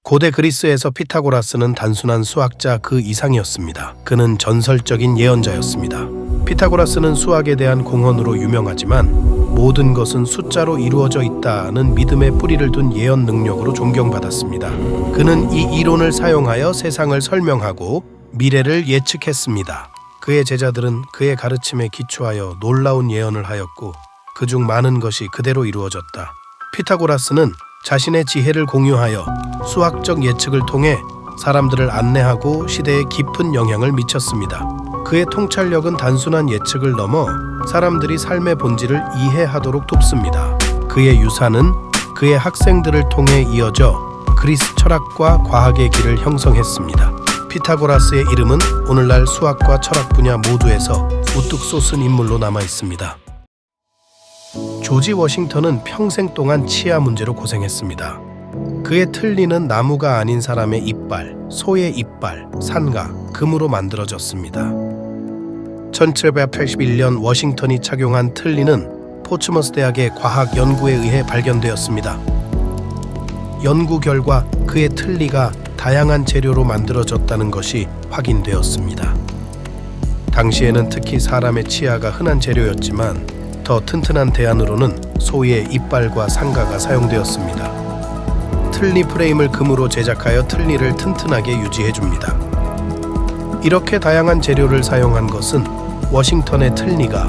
고대 그리스에서 피타고라스는 단순한 수학자 그 이상이었습니다. 그는 전설적인 예언자였습니다. 피타고라스는 수학에 대한 공헌으로 유명하지만 모든 것은 숫자로 이루어져 있다는 믿음의 뿌리를 둔 예언 능력으로 존경받았습니다. 그는 이 이론을 사용하여 세상을 설명하고 미래를 예측했습니다. 그의 제자들은 그의 가르침에 기초하여 놀라운 예언을 하였고 그중 많은 것이 그대로 이루어졌다. 피타고라스는 자신의 지혜를 공유하여 수학적 예측을 통해 사람들을 안내하고 시대에 깊은 영향을 미쳤습니다. 그의 통찰력은 단순한 예측을 넘어 사람들이 삶의 본질을 이해하도록 돕습니다. 그의 유산은 그의 학생들을 통해 이어져 그리스 철학과 과학의 길을 형성했습니다. 피타고라스의 이름은 오늘날 수학과 철학 분야 모두에서 우뚝 솟은 인물로 남아 있습니다. 조지 워싱턴은 평생 동안 치아 문제로 고생했습니다. 그의 틀니는 나무가 아닌 사람의 이빨, 소의 이빨, 산과 금으로 만들어졌습니다. 1781년 워싱턴이 착용한 틀니는 포츠머스 대학의 과학 연구에 의해 발견되었습니다. 연구 결과 그의 틀니가 다양한 재료로 만들어졌다는 것이 확인되었습니다. 당시에는 특히 사람의 치아가 흔한 재료였지만 더 튼튼한 대안으로는 소의 이빨과 상가가 사용되었습니다. 틀니 프레임을 금으로 제작하여 틀니를 튼튼하게 유지해줍니다. 이렇게 다양한 재료를 사용한 것은 워싱턴의 틀니가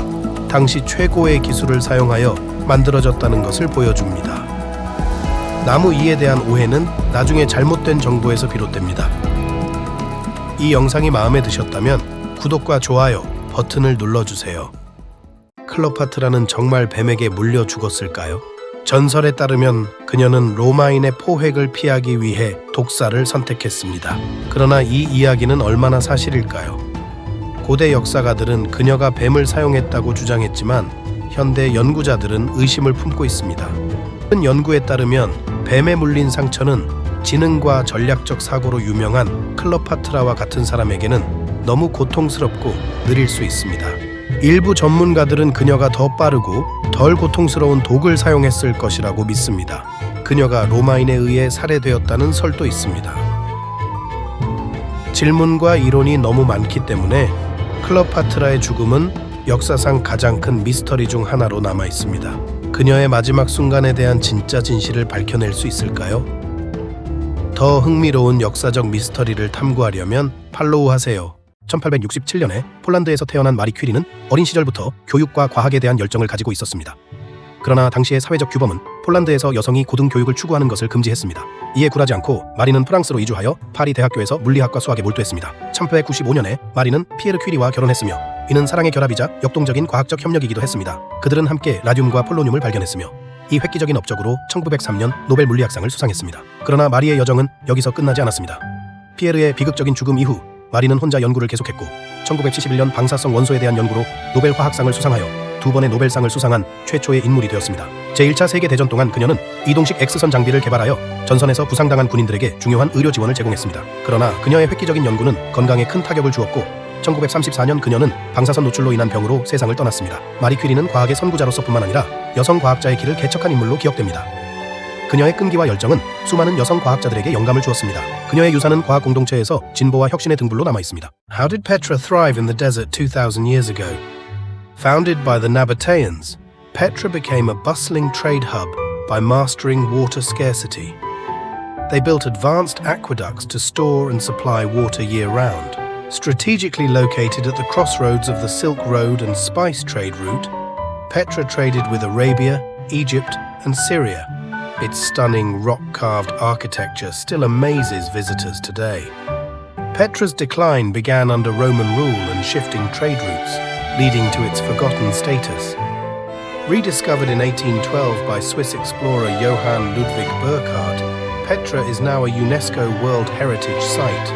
당시 최고의 기술을 사용하여 만들어졌다는 것을 보여줍니다. 나무 이에 대한 오해는 나중에 잘못된 정보에서 비롯됩니다. 이 영상이 마음에 드셨다면 구독과 좋아요 버튼을 눌러주세요. 클레오파트라는 정말 뱀에게 물려 죽었을까요? 전설에 따르면 그녀는 로마인의 포획을 피하기 위해 독사를 선택했습니다. 그러나 이 이야기는 얼마나 사실일까요? 고대 역사가들은 그녀가 뱀을 사용했다고 주장했지만 현대 연구자들은 의심을 품고 있습니다. 큰 연구에 따르면 뱀에 물린 상처는 지능과 전략적 사고로 유명한 클레오파트라와 같은 사람에게는 너무 고통스럽고 느릴 수 있습니다. 일부 전문가들은 그녀가 더 빠르고 덜 고통스러운 독을 사용했을 것이라고 믿습니다. 그녀가 로마인에 의해 살해되었다는 설도 있습니다. 질문과 이론이 너무 많기 때문에 클레오파트라의 죽음은 역사상 가장 큰 미스터리 중 하나로 남아 있습니다. 그녀의 마지막 순간에 대한 진짜 진실을 밝혀낼 수 있을까요? 더 흥미로운 역사적 미스터리를 탐구하려면 팔로우하세요. 1867년에 폴란드에서 태어난 마리 퀴리는 어린 시절부터 교육과 과학에 대한 열정을 가지고 있었습니다. 그러나 당시의 사회적 규범은 폴란드에서 여성이 고등교육을 추구하는 것을 금지했습니다. 이에 굴하지 않고 마리는 프랑스로 이주하여 파리 대학교에서 물리학과 수학에 몰두했습니다. 1895년에 마리는 피에르 퀴리와 결혼했으며 이는 사랑의 결합이자 역동적인 과학적 협력이기도 했습니다. 그들은 함께 라듐과 폴로늄을 발견했으며 이 획기적인 업적으로 1903년 노벨 물리학상을 수상했습니다. 그러나 마리의 여정은 여기서 끝나지 않았습니다. 피에르의 비극적인 죽음 이후 마리는 혼자 연구를 계속했고 1971년 방사성 원소에 대한 연구로 노벨 화학상을 수상하여 2번의 노벨상을 수상한 최초의 인물이 되었습니다. 제1차 세계대전 동안 그녀는 이동식 X선 장비를 개발하여 전선에서 부상당한 군인들에게 중요한 의료 지원을 제공했습니다. 그러나 그녀의 획기적인 연구는 건강에 큰 타격을 주었고 1934년 그녀는 방사선 노출로 인한 병으로 세상을 떠났습니다. 마리 퀴리는 과학의 선구자로서뿐만 아니라 여성 과학자의 길을 개척한 인물로 기억됩니다. 그녀의 끈기와 열정은 수많은 여성 과학자들에게 영감을 주었습니다. 그녀의 유산은 과학 공동체에서 진보와 혁신의 등불로 남아 있습니다. How did Petra thrive in the desert 2,000 years ago? Founded by the Nabateans, Petra became a bustling trade hub by mastering water scarcity. They built advanced aqueducts to store and supply water year-round. Strategically located at the crossroads of the Silk Road and spice trade route, Petra traded with Arabia, Egypt, and Syria. Its stunning rock-carved architecture still amazes visitors today. Petra's decline began under Roman rule and shifting trade routes, leading to its forgotten status. Rediscovered in 1812 by Swiss explorer Johann Ludwig Burckhardt, Petra is now a UNESCO World Heritage Site.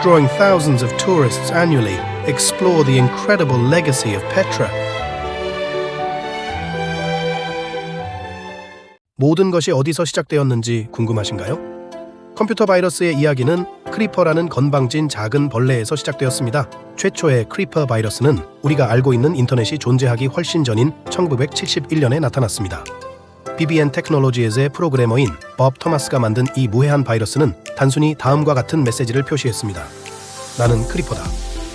Drawing thousands of tourists annually, explore the incredible legacy of Petra. 모든 것이 어디서 시작되었는지 궁금하신가요? 컴퓨터 바이러스의 이야기는 크리퍼라는 건방진 작은 벌레에서 시작되었습니다. 최초의 크리퍼 바이러스는 우리가 알고 있는 인터넷이 존재하기 훨씬 전인 1971년에 나타났습니다. BBN 테크놀로지즈의 프로그래머인 법 토마스가 만든 이 무해한 바이러스는 단순히 다음과 같은 메시지를 표시했습니다. 나는 크리퍼다.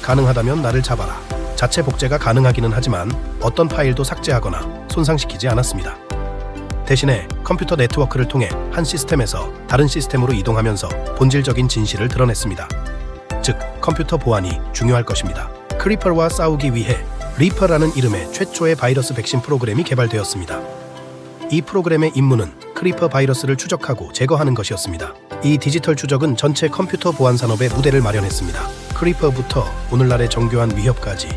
가능하다면 나를 잡아라. 자체 복제가 가능하기는 하지만 어떤 파일도 삭제하거나 손상시키지 않았습니다. 대신에 컴퓨터 네트워크를 통해 한 시스템에서 다른 시스템으로 이동하면서 본질적인 진실을 드러냈습니다. 즉, 컴퓨터 보안이 중요할 것입니다. 크리퍼와 싸우기 위해 리퍼라는 이름의 최초의 바이러스 백신 프로그램이 개발되었습니다. 이 프로그램의 임무는 크리퍼 바이러스를 추적하고 제거하는 것이었습니다. 이 디지털 추적은 전체 컴퓨터 보안 산업의 무대를 마련했습니다. 크리퍼부터 오늘날의 정교한 위협까지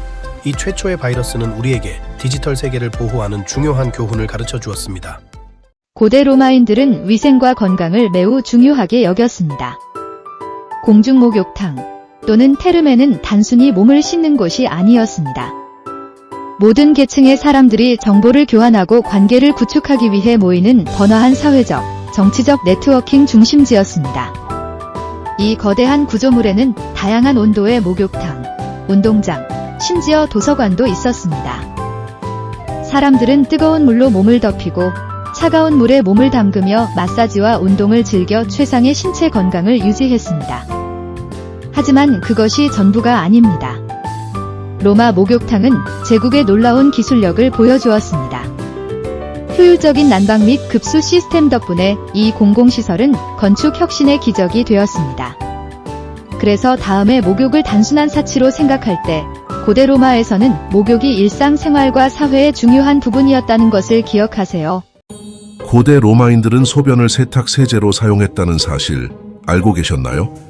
이 최초의 바이러스는 우리에게 디지털 세계를 보호하는 중요한 교훈을 가르쳐 주었습니다. 고대 로마인들은 위생과 건강을 매우 중요하게 여겼습니다. 공중 목욕탕 또는 테르메는 단순히 몸을 씻는 곳이 아니었습니다. 모든 계층의 사람들이 정보를 교환하고 관계를 구축하기 위해 모이는 번화한 사회적, 정치적 네트워킹 중심지였습니다. 이 거대한 구조물에는 다양한 온도의 목욕탕, 운동장, 심지어 도서관도 있었습니다. 사람들은 뜨거운 물로 몸을 덮이고 차가운 물에 몸을 담그며 마사지와 운동을 즐겨 최상의 신체 건강을 유지했습니다. 하지만 그것이 전부가 아닙니다. 로마 목욕탕은 제국의 놀라운 기술력을 보여주었습니다. 효율적인 난방 및 급수 시스템 덕분에 이 공공시설은 건축 혁신의 기적이 되었습니다. 그래서 다음에 목욕을 단순한 사치로 생각할 때 고대 로마에서는 목욕이 일상생활과 사회의 중요한 부분이었다는 것을 기억하세요. 고대 로마인들은 소변을 세탁 세제로 사용했다는 사실 알고 계셨나요?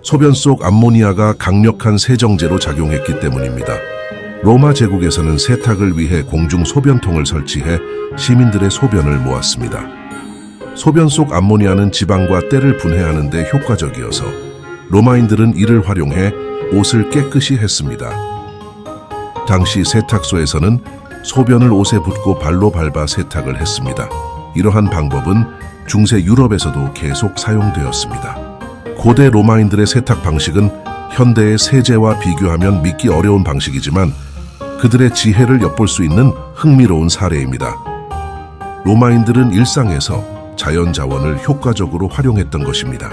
소변 속 암모니아가 강력한 세정제로 작용했기 때문입니다. 로마 제국에서는 세탁을 위해 공중 소변통을 설치해 시민들의 소변을 모았습니다. 소변 속 암모니아는 지방과 때를 분해하는 데 효과적이어서 로마인들은 이를 활용해 옷을 깨끗이 했습니다. 당시 세탁소에서는 소변을 옷에 붓고 발로 밟아 세탁을 했습니다. 이러한 방법은 중세 유럽에서도 계속 사용되었습니다. 고대 로마인들의 세탁 방식은 현대의 세제와 비교하면 믿기 어려운 방식이지만 그들의 지혜를 엿볼 수 있는 흥미로운 사례입니다. 로마인들은 일상에서 자연 자원을 효과적으로 활용했던 것입니다.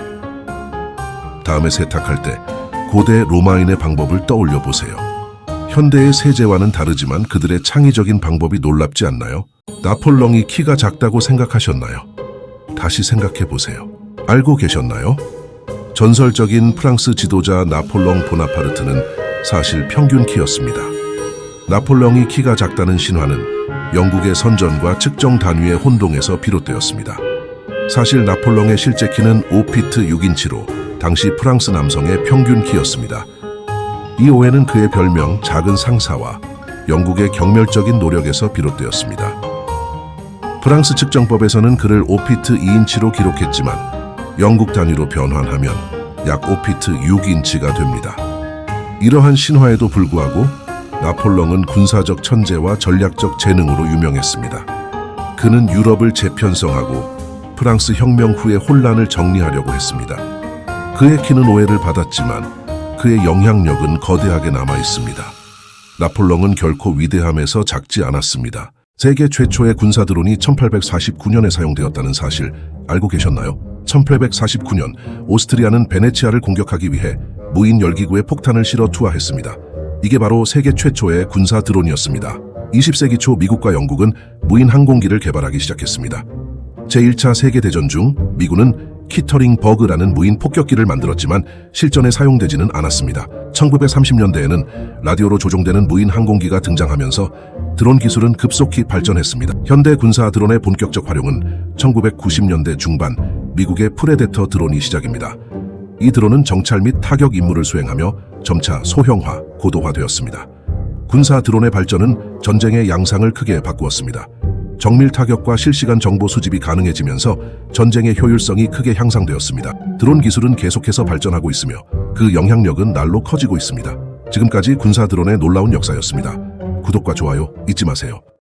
다음에 세탁할 때 고대 로마인의 방법을 떠올려 보세요. 현대의 세제와는 다르지만 그들의 창의적인 방법이 놀랍지 않나요? 나폴령이 키가 작다고 생각하셨나요? 다시 생각해 보세요. 알고 계셨나요? 전설적인 프랑스 지도자 나폴령 보나파르트는 사실 평균 키였습니다. 나폴령이 키가 작다는 신화는 영국의 선전과 측정 단위의 혼동에서 비롯되었습니다. 사실 나폴령의 실제 키는 5피트 6인치로 당시 프랑스 남성의 평균 키였습니다. 이 오해는 그의 별명 작은 상사와 영국의 경멸적인 노력에서 비롯되었습니다. 프랑스 측정법에서는 그를 5피트 2인치로 기록했지만 영국 단위로 변환하면 약 5피트 6인치가 됩니다. 이러한 신화에도 불구하고 나폴령은 군사적 천재와 전략적 재능으로 유명했습니다. 그는 유럽을 재편성하고 프랑스 혁명 후의 혼란을 정리하려고 했습니다. 그의 키는 오해를 받았지만 그의 영향력은 거대하게 남아 있습니다. 나폴령은 결코 위대함에서 작지 않았습니다. 세계 최초의 군사 드론이 1849년에 사용되었다는 사실 알고 계셨나요? 1849년 오스트리아는 베네치아를 공격하기 위해 무인 열기구에 폭탄을 실어 투하했습니다. 이게 바로 세계 최초의 군사 드론이었습니다. 20세기 초 미국과 영국은 무인 항공기를 개발하기 시작했습니다. 제1차 세계대전 중 미군은 키터링 버그라는 무인 폭격기를 만들었지만 실전에 사용되지는 않았습니다. 1930년대에는 라디오로 조종되는 무인 항공기가 등장하면서 드론 기술은 급속히 발전했습니다. 현대 군사 드론의 본격적 활용은 1990년대 중반 미국의 프레데터 드론이 시작입니다. 이 드론은 정찰 및 타격 임무를 수행하며 점차 소형화, 고도화되었습니다. 군사 드론의 발전은 전쟁의 양상을 크게 바꾸었습니다. 정밀 타격과 실시간 정보 수집이 가능해지면서 전쟁의 효율성이 크게 향상되었습니다. 드론 기술은 계속해서 발전하고 있으며 그 영향력은 날로 커지고 있습니다. 지금까지 군사 드론의 놀라운 역사였습니다. 구독과 좋아요 잊지 마세요.